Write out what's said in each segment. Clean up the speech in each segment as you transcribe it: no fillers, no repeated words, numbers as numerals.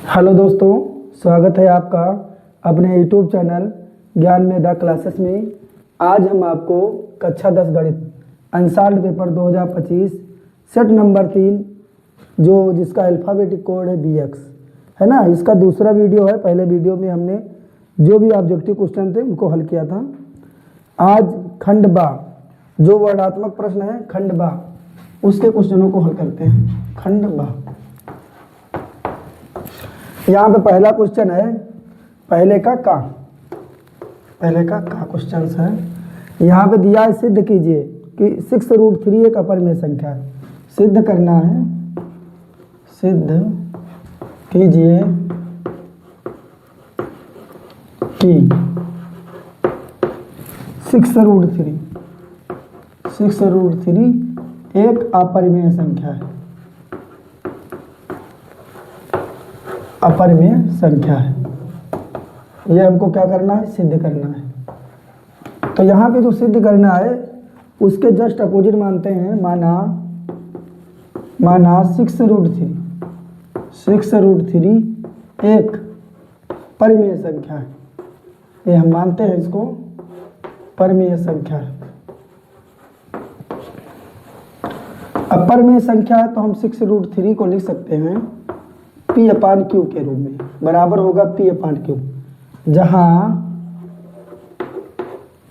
Hello दोस्तों, स्वागत है आपका अपने यूट्यूब चैनल ज्ञान में द क्लासेस में। आज हम आपको कक्षा 10 गणित अनसॉल्व्ड पेपर 2025 सेट नंबर 3 जो जिसका अल्फ़ाबेटिक कोड है BX है ना, इसका दूसरा वीडियो है। पहले वीडियो में हमने जो भी ऑब्जेक्टिव क्वेश्चन थे उनको हल किया था। आज खंड बा जो वर्णात्मक प्रश्न है खंड बा उसके क्वेश्चनों को हल करते हैं। खंड बा यहाँ पे पहला क्वेश्चन है पहले का क्वेश्चन है। यहाँ पे दिया है सिद्ध कीजिए कि 6√3 एक अपरिमेय संख्या है। सिद्ध करना है, सिद्ध कीजिए कि 6√3 एक अपरिमेय संख्या है। अपरिमेय संख्या है, यह हमको क्या करना है, सिद्ध करना है। तो यहाँ पे जो सिद्ध करना है उसके जस्ट अपोजिट मानते हैं। माना 6√3 एक परिमेय संख्या है। ये हम मानते हैं इसको परिमेय संख्या है। अब परिमेय संख्या है तो हम 6√3 को लिख सकते हैं P/Q के रूप में, बराबर होगा P/Q, जहां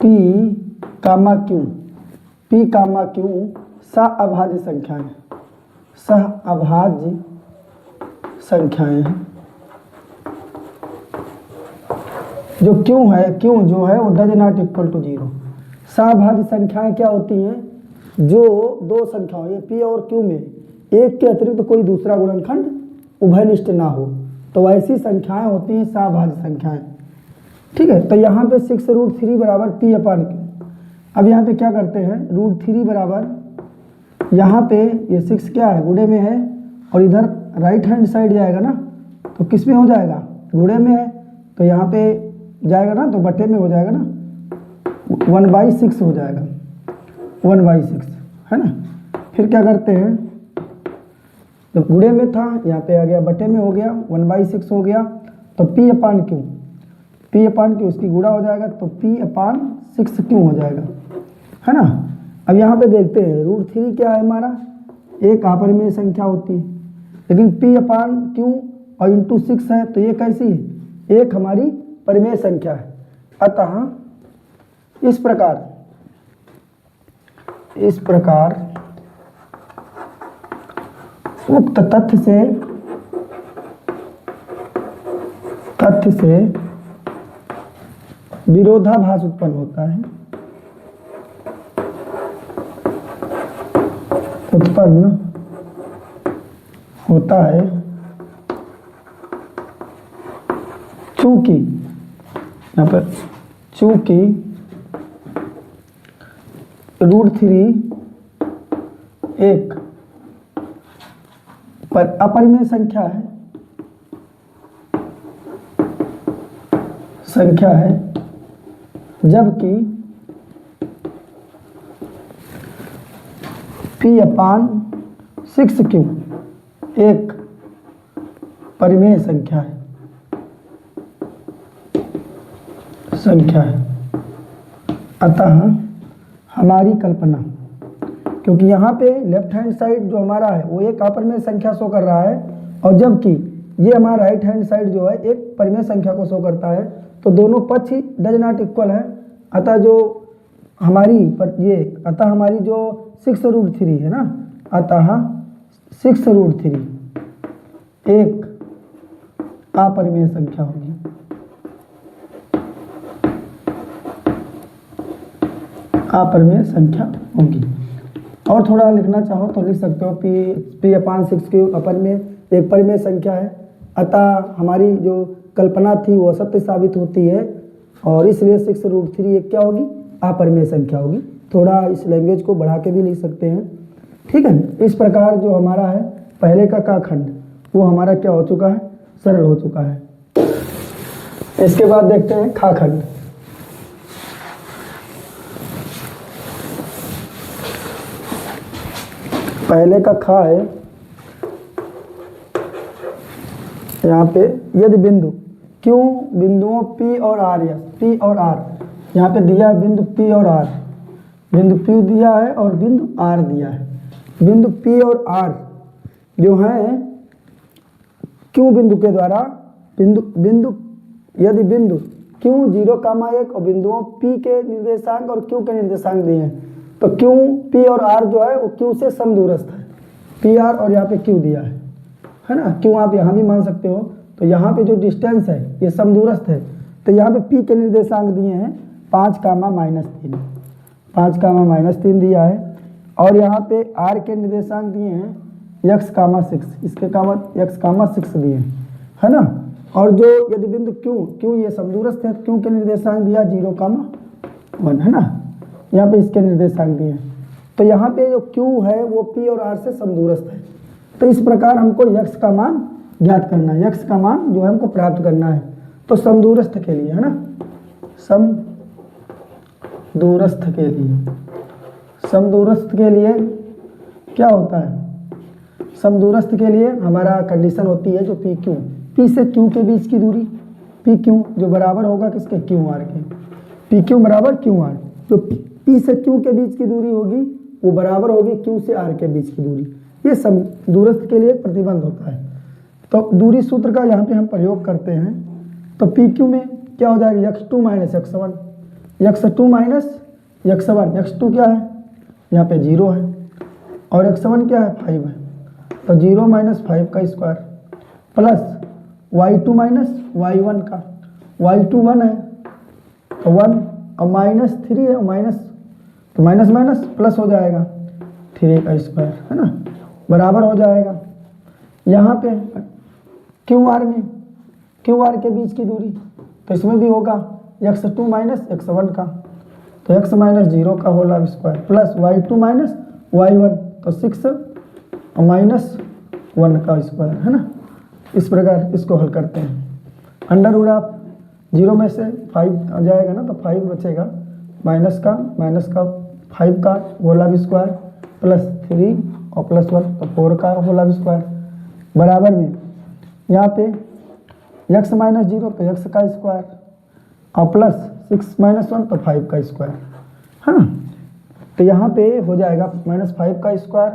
P, सहअभाज्य संख्याएं हैं। जो Q जो है वो डज नॉट इक्वल टू 0। सहअभाज्य संख्याएं क्या होती हैं? जो दो संख्याओं ये P और Q में एक के अतिरिक्त कोई दूसरा गुणनखंड उभयनिष्ठ ना हो, तो ऐसी संख्याएं होती हैं सहअभाज्य संख्याएं। ठीक है, तो यहाँ पे 6√3 बराबर P/Q। अब यहाँ पे क्या करते हैं, √3 बराबर, यहाँ पे ये 6 क्या है, गुणे में है, और इधर राइट हैंड साइड जाएगा ना, तो किस में हो जाएगा, गुणे में है, तो यहाँ पे जाएगा ना, तो बटे में हो जाएगा ना, 1/6 हो जाएगा, 1/6 है ना। फिर क्या करते हैं, जब गुणे में था यहाँ पे आ गया, बटे में हो गया, 1/6 हो गया, तो P/Q इसकी गुणा हो जाएगा, तो P/6Q हो जाएगा, है ना। अब यहाँ पे देखते हैं √3 क्या है हमारा, एक अपरिमेय संख्या होती है, लेकिन P/Q और इंटू 6 है, तो ये कैसी है, एक हमारी परिमेय संख्या है। अतः इस प्रकार उक्त तथ्य से विरोधाभास उत्पन्न होता है, चूंकि यहाँ पर √3 एक पर अपरिमेय संख्या है, जबकि P/6Q एक परिमेय संख्या है। अतः हमारी कल्पना, क्योंकि यहाँ पे लेफ्ट हैंड साइड जो हमारा है वो एक अपरिमेय संख्या शो कर रहा है, और जबकि ये हमारा राइट हैंड साइड जो है एक परिमेय संख्या को शो करता है, तो दोनों पक्ष ही डज नॉट इक्वल है। अतः हमारी जो 6√3 है ना, अतः 6√3 एक अपरिमेय संख्या होगी। और थोड़ा लिखना चाहो तो लिख सकते हो, P/6Q अपरिमेय एक परिमेय संख्या है। अतः हमारी जो कल्पना थी वो असत्य साबित होती है, और इसलिए 6√3 एक क्या होगी, अपरिमेय संख्या होगी। थोड़ा इस लैंग्वेज को बढ़ा के भी लिख सकते हैं। ठीक है, इस प्रकार जो हमारा है पहले का खंड वो हमारा क्या हो चुका है, सरल हो चुका है। इसके बाद देखते हैं खा खंड। पहले का खा है यहाँ पे यदि बिंदु Q बिंदुओं P और R या P और R यहाँ पे दिया है बिंदु P और R, बिंदु P दिया है और बिंदु R दिया है। बिंदु P और R जो है Q बिंदु के द्वारा यदि बिंदु Q 0,1 और बिंदुओं P के निर्देशांक और Q के निर्देशांक दिए हैं तो Q P और R जो है वो Q से समदूरस्थ है। P R और यहाँ पे Q दिया है ना, Q आप यहाँ भी मान सकते हो। तो यहाँ पे जो डिस्टेंस है ये समदूरस्थ है। तो यहाँ पे P के निर्देशांक दिए हैं 5, -3, 5, -3 दिया है और यहाँ पे R के निर्देशांक दिए हैं x, 6, इसके x, 6 दिए है ना। और जो यदि बिंदु Q ये समदूरस्थ है, Q के निर्देशांक दिया 0,1 है ना, यहाँ पे इसके निर्देशांक दिए हैं। तो यहाँ पे जो Q है वो P और R से समदूरस्थ है। तो इस प्रकार हमको x का मान ज्ञात करना है, x का मान जो है हमको प्राप्त करना है। तो समदूरस्थ के लिए है ना, समदूरस्थ के लिए क्या होता है, समदूरस्थ के लिए हमारा कंडीशन होती है जो P से Q के बीच की दूरी, PQ जो बराबर होगा किसके, QR के, PQ बराबर QR। जो P से Q के बीच की दूरी होगी वो बराबर होगी Q से R के बीच की दूरी। ये समदूरस्थ के लिए प्रतिबंध होता है। तो दूरी सूत्र का यहाँ पे हम प्रयोग करते हैं। तो PQ में क्या हो जाएगा, x2 - x1, x2 - x1, x2 क्या है यहाँ पे 0 है और x1 क्या है 5 है। तो 0 - 5 का स्क्वायर प्लस y2 - y1 का, y2 1 है तो 1 और -3 है माइनस, तो माइनस प्लस हो जाएगा 3 का स्क्वायर है ना, बराबर हो जाएगा। यहाँ पे QR में QR के बीच की दूरी तो इसमें भी होगा x2 - x1 का, तो x - 0 का whole square plus y2 - y1 तो 6 और -1 का स्क्वायर है ना। इस प्रकार इसको हल करते हैं। अंडर रूट आप 0 में से 5 आ जाएगा ना, तो 5 बचेगा, माइनस का 5 का होल स्क्वायर प्लस 3 और +1 तो 4 का होल स्क्वायर बराबर में यहाँ पे x - 0 तो x का स्क्वायर और प्लस 6 - 1 तो 5 का स्क्वायर है ना। तो यहाँ पे हो जाएगा -5 का स्क्वायर,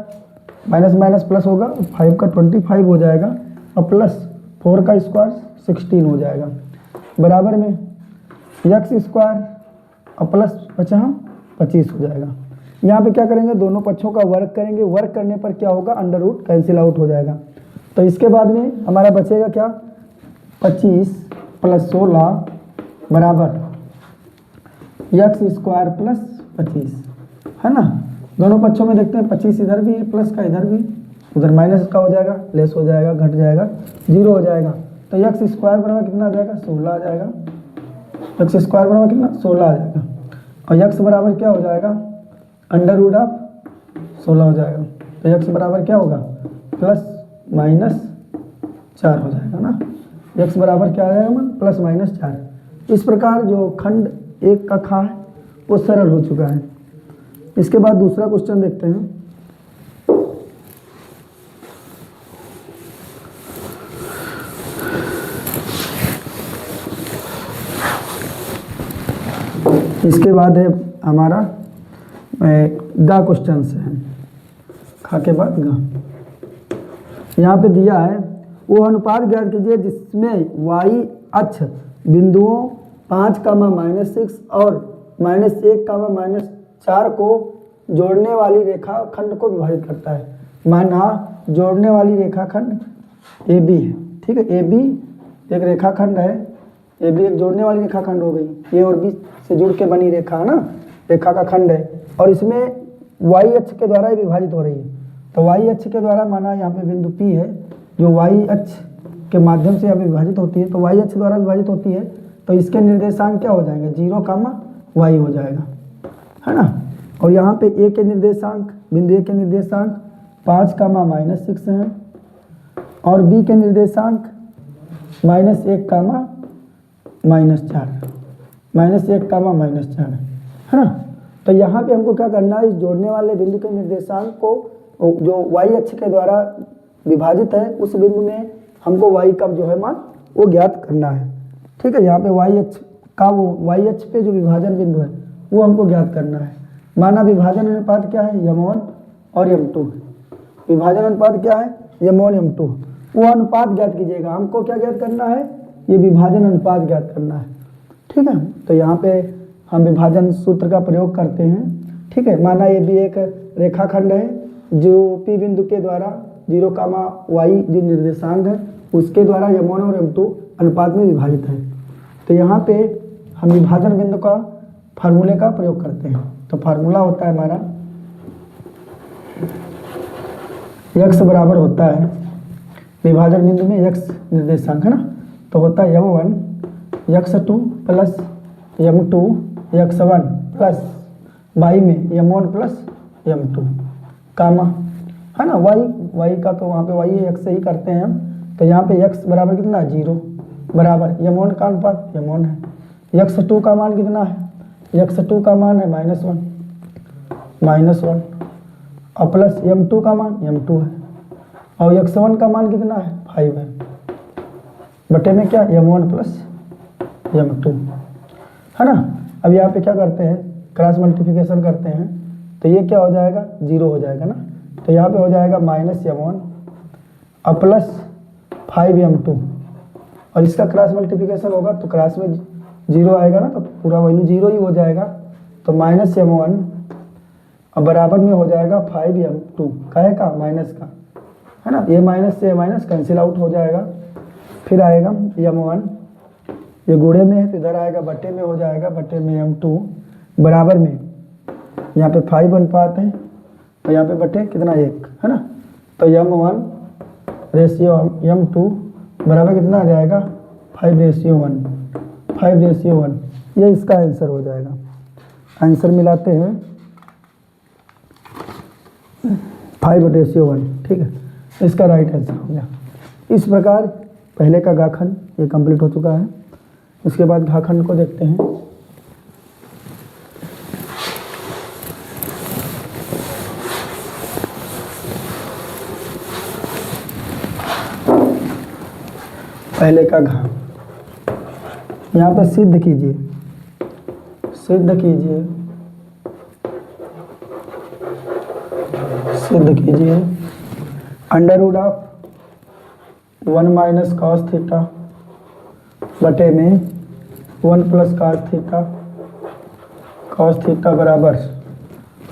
माइनस प्लस होगा 5 का 25 हो जाएगा और प्लस 4 का स्क्वायर 16 हो जाएगा बराबर में x स्क्वायर और प्लस बचा हम 25 हो जाएगा। यहाँ पे क्या करेंगे, दोनों पक्षों का वर्क करेंगे, वर्क करने पर क्या होगा, अंडर रूट कैंसिल आउट हो जाएगा। तो इसके बाद में हमारा बचेगा क्या, 25 + 16 बराबर x स्क्वायर प्लस 25 है ना। दोनों पक्षों में देखते हैं 25 इधर भी है प्लस का इधर भी, उधर माइनस का हो जाएगा, लेस हो जाएगा, घट जाएगा, 0 हो जाएगा। तो x स्क्वायर बराबर कितना आ जाएगा, 16 आ जाएगा। x स्क्वायर बराबर कितना, 16 आ जाएगा और x बराबर क्या हो जाएगा, अंडर रूट ऑफ 16 हो जाएगा। तो x बराबर क्या होगा, +-4 हो जाएगा ना। x बराबर क्या आ जाएगा मन, +-4। इस प्रकार जो खंड 1 का खा है वो सरल हो चुका है। इसके बाद दूसरा क्वेश्चन देखते हैं। इसके बाद है हमारा गा क्वेश्चन है, खा के बाद गा। यहाँ पे दिया है वो अनुपात ज्ञात कीजिए जिसमें y अक्ष बिंदुओं 5, -6 और -1, -4 को जोड़ने वाली रेखा खंड को विभाजित करता है। माना जोड़ने वाली रेखा खंड AB है, ठीक है, AB एक रेखा खंड है, AB एक जोड़ने वाली रेखा खंड हो गई, A और B से जुड़ के बनी रेखा है ना, रेखा का खंड है और इसमें y अक्ष के द्वारा ही विभाजित हो रही है। तो y अक्ष के द्वारा माना यहाँ पे बिंदु P है जो y अक्ष के माध्यम से यहाँ पे विभाजित होती है, तो y अक्ष द्वारा विभाजित होती है तो इसके निर्देशांक क्या हो जाएंगे, 0, y हो जाएगा है ना। और यहाँ पे A के निर्देशांक, बिंदु A के निर्देशांक 5, -6 हैं और B के निर्देशांक -1, -4 है ना। तो यहाँ पे हमको क्या करना है, इस जोड़ने वाले बिंदु के निर्देशांक को जो y अक्ष के द्वारा विभाजित है उस बिंदु में हमको y का जो है मान वो ज्ञात करना है। ठीक है, यहाँ पे y अक्ष का वो y अक्ष पे जो विभाजन बिंदु है वो हमको ज्ञात करना है। माना विभाजन अनुपात क्या है, m1 और m2। विभाजन अनुपात क्या है, m1 m2। वो अनुपात ज्ञात कीजिएगा। हमको क्या ज्ञात करना है, ये विभाजन अनुपात ज्ञात करना है। ठीक है, तो यहाँ पे हम विभाजन सूत्र का प्रयोग करते हैं। ठीक है, माना ये भी एक रेखाखंड है जो P बिंदु के द्वारा 0, y जो निर्देशांक है उसके द्वारा m1 और m2 अनुपात में विभाजित है। तो यहाँ पे हम विभाजन बिंदु का फार्मूले का प्रयोग करते हैं। तो फार्मूला होता है हमारा x बराबर होता है विभाजन बिंदु में x निर्देशांक है ना, तो होता है m1 x2 plus m2 x1 plus y में m1 प्लस m2 कामा है ना, y का तो वहाँ पे y x से ही करते हैं हम। तो यहाँ पे x बराबर कितना है, 0 बराबर m1 का अनुपात m1 है। x2 का मान कितना है, x2 का मान है -1 और प्लस m2 का मान m2 है और x1 का मान कितना है 5 है, बटे में क्या m1 प्लस m2 है ना। अब यहाँ पे क्या करते हैं, क्रॉस मल्टीप्लिकेशन करते हैं तो ये क्या हो जाएगा, 0 हो जाएगा ना। तो यहाँ पे हो जाएगा -m1 और प्लस 5m2 और इसका क्रॉस मल्टीप्लिकेशन होगा तो क्रॉस में 0 आएगा ना, तो पूरा वैल्यू 0 ही हो जाएगा। तो -m1 और बराबर में हो जाएगा 5m2 काहे का, माइनस का है ना, ये माइनस से माइनस कैंसिल आउट हो जाएगा। फिर आएगा m1, ये गुणे में है तो इधर आएगा बटे में हो जाएगा, बटे में m2 बराबर में यहाँ पे 5 अनुपात है और यहाँ पे बटे कितना 1 है ना। तो m1 रेशियो m2 बराबर कितना आ जाएगा 5:1 ये इसका आंसर हो जाएगा। आंसर मिलाते हैं 5:1। ठीक है, इसका राइट आंसर हो गया। इस प्रकार पहले का घाखंड ये कंप्लीट हो चुका है। इसके बाद घाखंड को देखते हैं। पहले का घा, यहाँ पे सिद्ध कीजिए, सिद्ध कीजिए under root of 1 minus cos theta बटे में 1 प्लस कॉस थीटा बराबर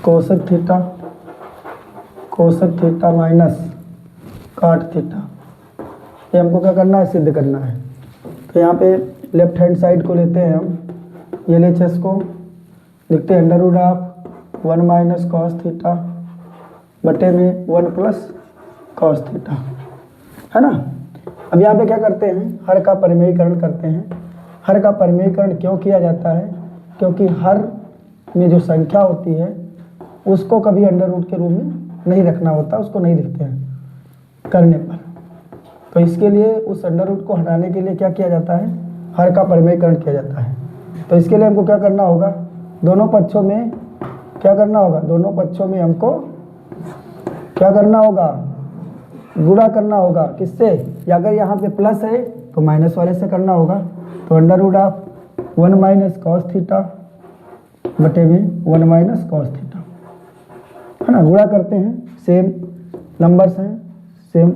cosec theta minus cot theta. ये हमको क्या करना है, सिद्ध करना है। तो यहाँ पे लेफ्ट हैंड साइड को लेते हैं हम, ये LHS को लिखते हैं under root of 1 minus cos theta बटे में 1 प्लस कॉस थीटा है ना। अब यहाँ पे क्या करते हैं, हर का परिमेयीकरण करते हैं। हर का परिमेयीकरण क्यों किया जाता है, क्योंकि हर में जो संख्या होती है उसको कभी अंडर रूट के रूप में नहीं रखना होता, उसको नहीं लिखते हैं करने पर। तो इसके लिए उस अंडर रूट को हटाने के लिए क्या किया जाता है, हर का परिमेयीकरण किया जाता है। तो इसके लिए हमको क्या करना होगा, दोनों पक्षों में क्या करना होगा, दोनों पक्षों में हमको क्या करना होगा, गुणा करना होगा। किससे, या अगर यहाँ पे प्लस है तो माइनस वाले से करना होगा। तो under root of 1 minus cos theta बटे में 1 माइनस कॉस थीटा है ना, गुणा करते हैं, सेम नंबर्स हैं सेम।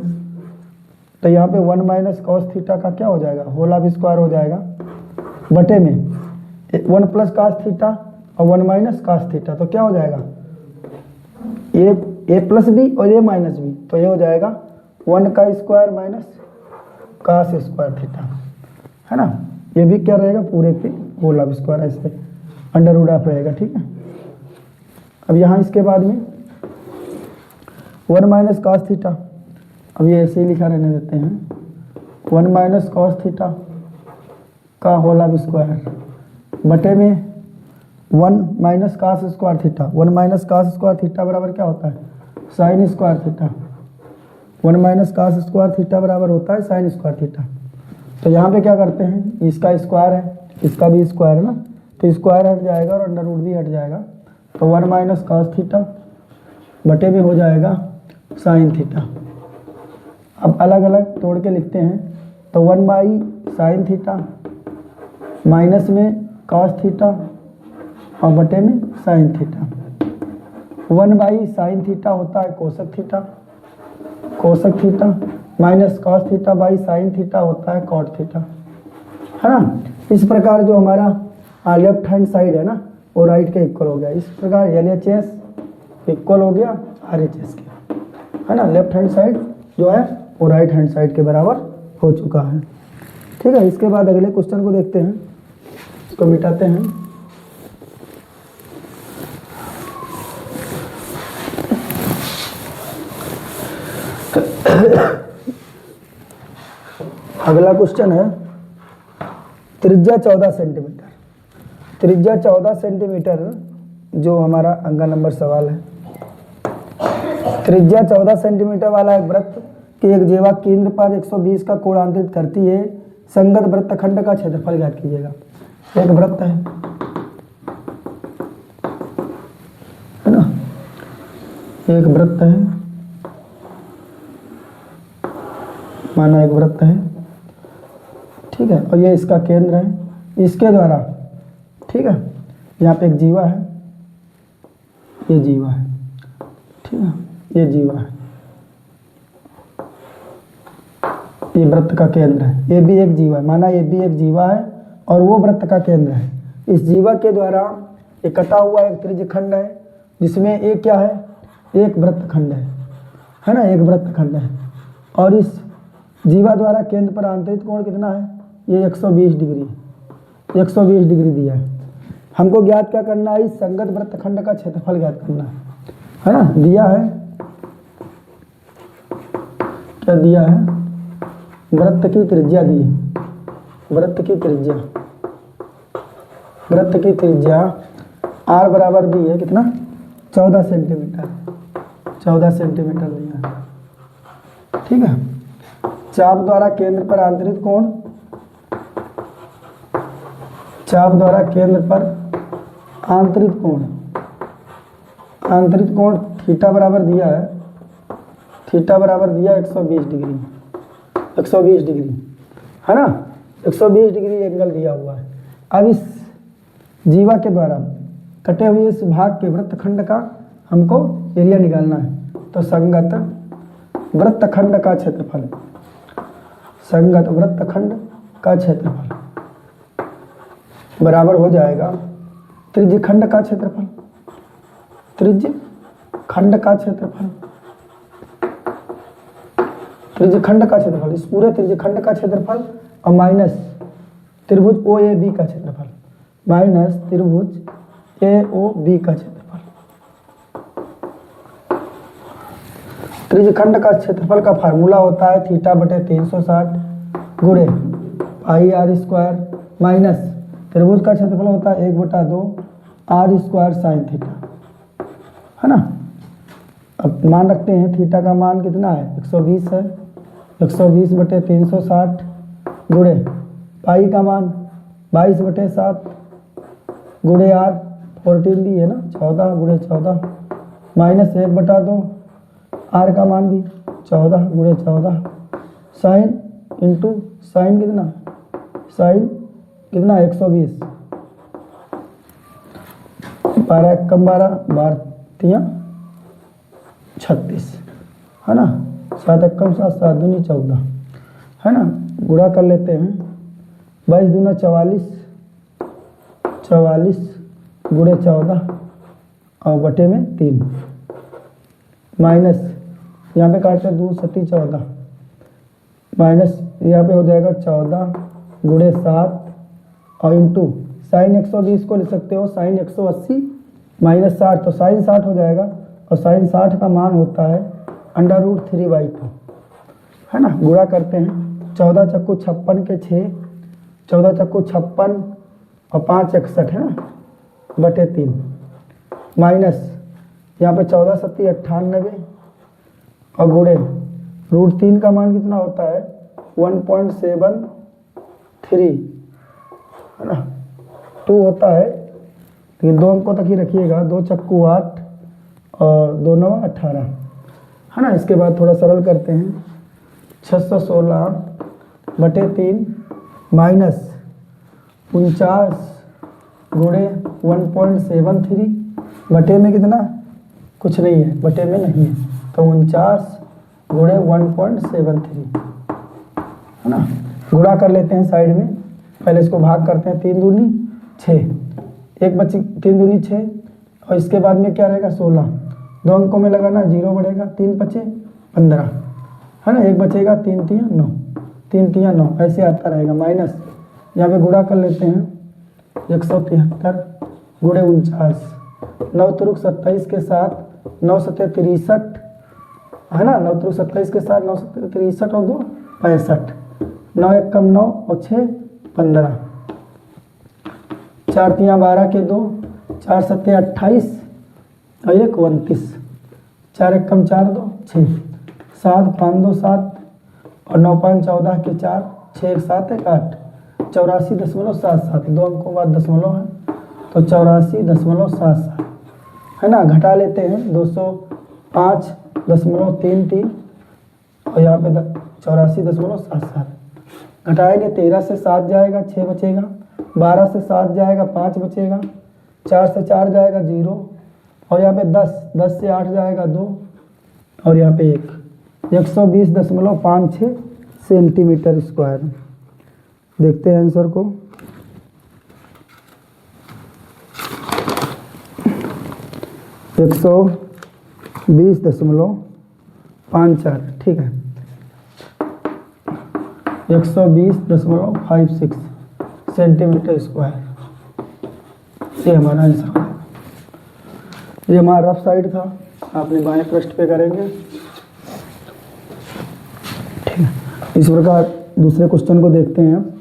तो यहाँ पे 1 माइनस कॉस थीटा का क्या हो जाएगा, होल ऑफ स्क्वायर हो जाएगा बटे में 1 प्लस कॉस थीटा और 1 माइनस कॉस थीटा। तो क्या हो जाएगा, ए प्लस बी और ए माइनस बी, तो ये हो जाएगा 1 का square minus cos square theta है ना। ये भी क्या रहेगा, पूरे पे होल ऑफ स्क्वायर ऐसे अंडर रूट ऑफ रहेगा। ठीक है, अब यहाँ इसके बाद में 1 माइनस कॉस थीटा, अब ये ऐसे ही लिखा रहने देते हैं, 1 माइनस कॉस थीटा का होल ऑफ स्क्वायर बटे में 1 minus cos square theta. 1 minus cos square theta बराबर क्या होता है, sine square theta. 1 minus cos square theta बराबर होता है साइन स्क्वायर थीटा। तो यहाँ पे क्या करते हैं, इसका स्क्वायर है, इसका भी स्क्वायर है ना, तो स्क्वायर हट जाएगा और अंडर रूट भी हट जाएगा। तो 1 माइनस कॉस थीटा बटे में हो जाएगा साइन थीटा। अब अलग अलग तोड़ के लिखते हैं, तो 1/sin थीटा माइनस में cos थीटा और बटे में sin थीटा। 1/sin थीटा होता है cosec theta, cosec theta minus cos theta by sin theta होता है cot थीटा, है ना। इस प्रकार जो हमारा लेफ्ट हैंड साइड है ना वो राइट के इक्वल हो गया। इस प्रकार LHS इक्वल हो गया RHS के, है ना। लेफ्ट हैंड साइड जो है वो राइट हैंड साइड के बराबर हो चुका है। ठीक है, इसके बाद अगले क्वेश्चन को देखते हैं, इसको मिटाते हैं। अगला क्वेश्चन है त्रिज्या 14 सेंटीमीटर। त्रिज्या 14 सेंटीमीटर जो हमारा अगला नंबर सवाल है। त्रिज्या 14 सेंटीमीटर वाला एक वृत्त की एक जेवा केंद्र पर 120 का कोण अंतरित करती है। संगत वृत्तखंड का क्षेत्रफल ज्ञात कीजिएगा। एक वृत्त है ना, एक वृत्त है, माना एक वृत्त है, ठीक है, और ये इसका केंद्र है। इसके द्वारा, ठीक है, यहाँ पे एक जीवा है, ये जीवा है, ठीक है, ये जीवा है, ये वृत्त का केंद्र है। ये भी एक जीवा है, माना ये भी एक जीवा है और वो वृत्त का केंद्र है। इस जीवा के द्वारा ये कटा हुआ एक त्रिज्यखंड है जिसमें एक क्या है, एक वृत्तखंड है ना, एक वृत्तखंड है। और इस जीवा द्वारा केंद्र पर आंतरिक कोण कितना है, ये 120 डिग्री, 120 डिग्री दिया है। हमको ज्ञात क्या करना है, इस संगत वृत्तखंड का क्षेत्रफल ज्ञात करना है ना। दिया है, क्या दिया है, वृत्त की त्रिज्या दी है, वृत्त की त्रिज्या, वृत्त की त्रिज्या r बराबर दी है कितना, 14 सेंटीमीटर, 14 सेंटीमीटर दिया है, ठीक है। चाप द्वारा केंद्र पर आंतरिक कोण, चाप द्वारा केंद्र पर आंतरिक कोण, आंतरिक कोण थीटा बराबर दिया है, थीटा बराबर दिया 120 डिग्री, 120 डिग्री, है ना, 120 डिग्री एंगल दिया हुआ है। अब इस जीवा के द्वारा कटे हुए इस भाग के वृत्तखंड का हमको एरिया निकालना है। तो संगत वृत्तखंड का क्षेत्रफल, संगत वृत्तखंड का क्षेत्रफल बराबर हो जाएगा त्रिज्यखंड का क्षेत्रफल, त्रिज्यखंड का क्षेत्रफल, त्रिज्यखंड का क्षेत्रफल, इस पूरे त्रिज्यखंड का क्षेत्रफल और माइनस त्रिभुज OAB का क्षेत्रफल, माइनस त्रिभुज AOB का क्षेत्रफल। त्रिज्यखंड का क्षेत्रफल का फार्मूला होता है थीटा बटे 360 गुणे पाई r स्क्वायर माइनस त्रिभुज का क्षेत्रफल होता है 1/2 r स्क्वायर साइन थीटा, है ना। अब मान रखते हैं थीटा का मान कितना है, 120 है, 120 बटे 360 गुणे पाई का मान 22/7 गुणे r 14 दी है ना, 14 गुणे 14 माइनस 1/2 r का मान भी 14 गुणे 14 साइन इंटू साइन कितना, साइन कितना 120, 12 कम 12 12 36, है ना, 7 कम 7 7 दूनी 14, है ना। गुणा कर लेते हैं, 22 दूना 44, 44 गुणे 14 और बटे में 3 माइनस यहाँ पे काटते 2 सती 14 माइनस यहाँ पे हो जाएगा 14 गुणे 7 और इंटू साइन 120 को लिख सकते हो साइन 180 माइनस 60, तो साइन 60 हो जाएगा और साइन 60 का मान होता है √3/2, है ना। गुणा करते हैं, 14 चक्कू 56 के 6, 14 चक्कू 56 और 5 61, है ना, बटे 3 माइनस यहाँ पे 14 सत्ती 98 और गुणे √3 का मान कितना होता है 1.73, है ना, 2 होता है, लेकिन 2 अंकों तक ही रखिएगा, 2 चक्कू 8 और 2 9 18, है ना। इसके बाद थोड़ा सरल करते हैं, 616/3 माइनस 49 गुणे 1.73 बटे में कितना, कुछ नहीं है, बटे में नहीं है, तो 49 गुणे 1.73 है ना। गुणा कर लेते हैं साइड में, पहले इसको भाग करते हैं, 3 दूनी 6, एक बची 3 दूनी 6, और इसके बाद में क्या रहेगा 16, 2 अंकों में लगाना, 0 बढ़ेगा, 3 बचे 15 है ना, एक बचेगा, 3 3 9, 3 3 9 ऐसे आता रहेगा, माइनस यहाँ पे गुणा कर लेते हैं, 173 गुणे 49, 9 त्रिक 27 के साथ 9 7 63 है ना, 9 त्रिक 27 के साथ 9 7 63 और 2 65, 9 1 कम 9 और 6 15, 4 3 12 के 2, 4 7 28 और 1 29, 4 1 कम 4 2 6, 7 5 2 7 और 9 5 14 के 4, 6 1 7 1 8, 84.77, 2 अंकों बाद दशमलव है, तो 84.77 है ना। घटा लेते हैं 205.33 और यहाँ पे 84.77, घटाएंगे 13 से 7 जाएगा 6 बचेगा, 12 से 7 जाएगा 5 बचेगा, 4 से 4 जाएगा 0 और यहाँ पे 10 से 8 जाएगा 2 और यहाँ पे 120.56 सेंटीमीटर स्क्वायर। देखते हैं आंसर को, एक 120.54, ठीक है, 120.56 सेंटीमीटर स्क्वायर, ये हमारा आंसर है। ये हमारा रफ साइड था, आपने बाएं पृष्ठ पे करेंगे, ठीक है। इस प्रकार दूसरे क्वेश्चन को देखते हैं।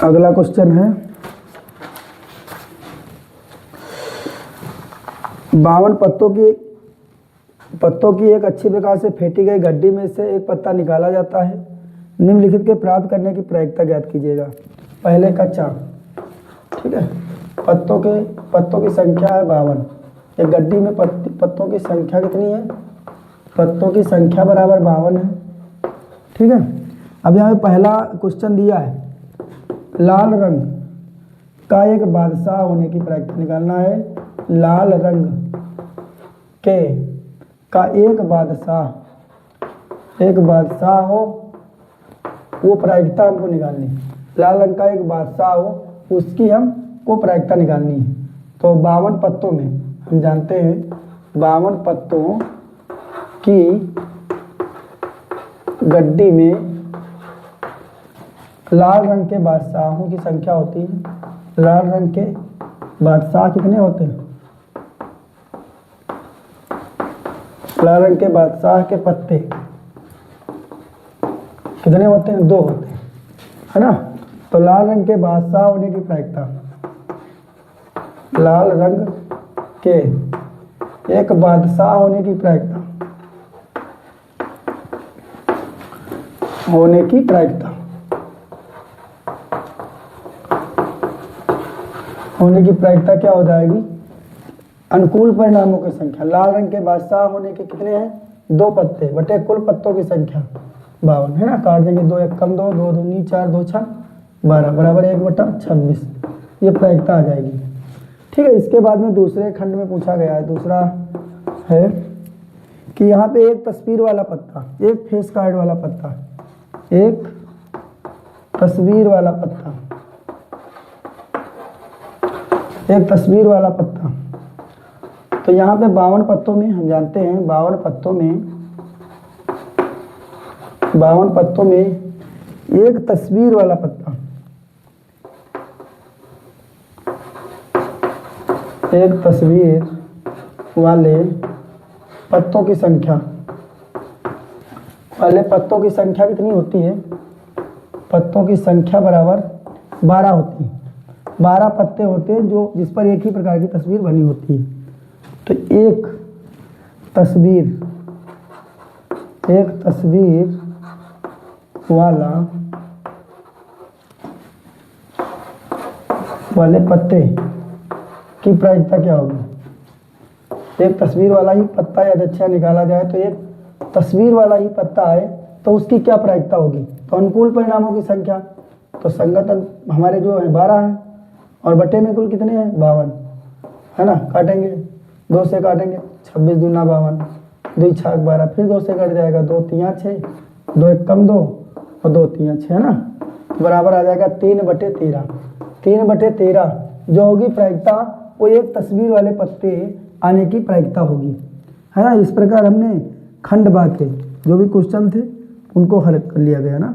अगला क्वेश्चन है 52 पत्तों की एक अच्छी प्रकार से फेंटी गई गड्डी में से एक पत्ता निकाला जाता है, निम्नलिखित के प्राप्त करने की प्रायिकता ज्ञात कीजिएगा। पहले का चार्ट, ठीक है, पत्तों की संख्या है 52, एक गड्डी में पत्तों की संख्या कितनी है, पत्तों की संख्या बराबर 52 है, ठीक है। अब यहाँ पे पहला क्वेश्चन दिया है, लाल रंग का एक बादशाह होने की प्रायिकता निकालना है। लाल रंग का एक बादशाह हो, वो प्रायिकता हमको निकालनी है। लाल रंग का एक बादशाह हो, उसकी हमको प्रायिकता निकालनी है। तो 52 पत्तों में हम जानते हैं 52 पत्तों की गड्डी में लाल रंग के बादशाहों की संख्या होती है। लाल रंग के बादशाह कितने होते हैं, लाल रंग के बादशाह के पत्ते कितने होते हैं, 2 होते हैं, है ना। तो लाल रंग के बादशाह होने की प्रायिकता, लाल रंग के एक बादशाह होने की प्रायिकता, होने की प्रायिकता क्या हो जाएगी, अनुकूल परिणामों की संख्या। लाल रंग के बादशाह होने के कितने हैं, 2 पत्ते बटे कुल पत्तों की संख्या 52 है ना। काट देंगे, 2 1 कम 2, 2 दूनी 4, 2 6 12 बराबर 1/26, ये प्रायिकता आ जाएगी, ठीक है। इसके बाद में दूसरे खंड में पूछा गया है, दूसरा है कि यहाँ पे एक तस्वीर वाला पत्ता, एक फेस कार्ड वाला पत्ता, एक तस्वीर वाला पत्ता, एक तस्वीर वाला पत्ता। तो यहाँ पे 52 पत्तों में हम जानते हैं 52 पत्तों में एक तस्वीर वाला पत्ता, एक तस्वीर वाले पत्तों की संख्या, कितनी होती है, पत्तों की संख्या बराबर 12 होती है। 12 पत्ते होते हैं जो जिस पर एक ही प्रकार की तस्वीर बनी होती है। तो एक एक तस्वीर वाले पत्ते की प्रायिकता क्या होगी। एक तस्वीर वाला ही पत्ता यदि अच्छा निकाला जाए तो एक तस्वीर वाला ही पत्ता है तो उसकी क्या प्रायिकता होगी। तो अनुकूल परिणामों की संख्या, तो संगत हमारे जो है 12 है और बटे में कुल कितने हैं 52 है ना। काटेंगे 2 से काटेंगे 26 दूना 52, 2 छाक 12, फिर 2 से कट जाएगा 2 3 6, 2 1 कम 2 और 2 3 6 है ना। तो बराबर आ जाएगा 3/13। 3/13 जो होगी प्रायिकता वो एक तस्वीर वाले पत्ते आने की प्रायिकता होगी, है ना। इस प्रकार हमने खंड वाक्य जो भी क्वेश्चन थे उनको हल कर लिया गया ना।